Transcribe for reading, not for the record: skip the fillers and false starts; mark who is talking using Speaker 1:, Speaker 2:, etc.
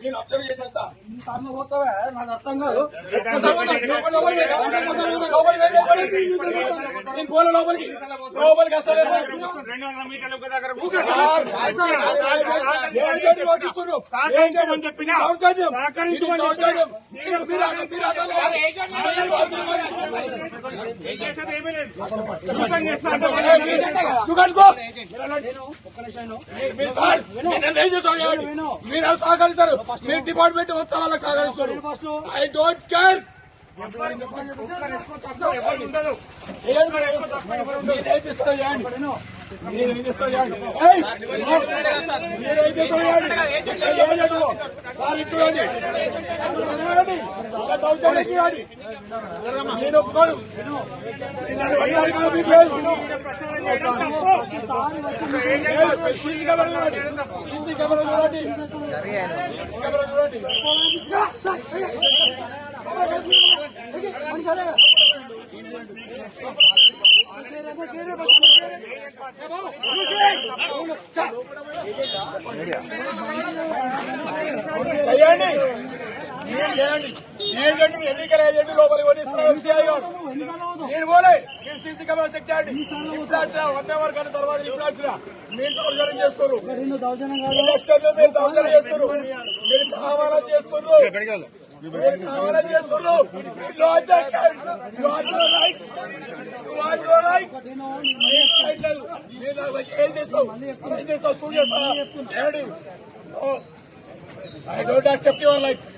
Speaker 1: నేను అబ్జర్వ్ చేసేస్తా నాకు అర్థం కాదు. నేను పోలే లోపలికి వస్తాను. మీరు సహకరిస్తారు, మీరు డిపార్ట్మెంట్ మొత్తం వాళ్ళకి సహకరిస్తారు. I don't care. నేను ఒప్పుకోను. సీసీ కెమెరా చూడండి. చేయండి, ఏజెంట్ ఎన్నికల ఏజెంట్ లోపలికి వదిలిస్తున్నారు. నేను పోలే. మీరు సీసీ కెమెరా చెక్ చేయండి. ఇప్పుడు 1 అవర్ కానీ తర్వాత ఇప్పుడు వచ్చిన మీరు దౌర్జన్యం చేస్తున్నారు. ఎలక్షన్ మీరు దౌర్జన్యం చేస్తున్నారు. మీరు కావాలని చేస్తున్నారు. ఏం చేస్తావు సూట్ చేస్తాడు. I don't accept your likes.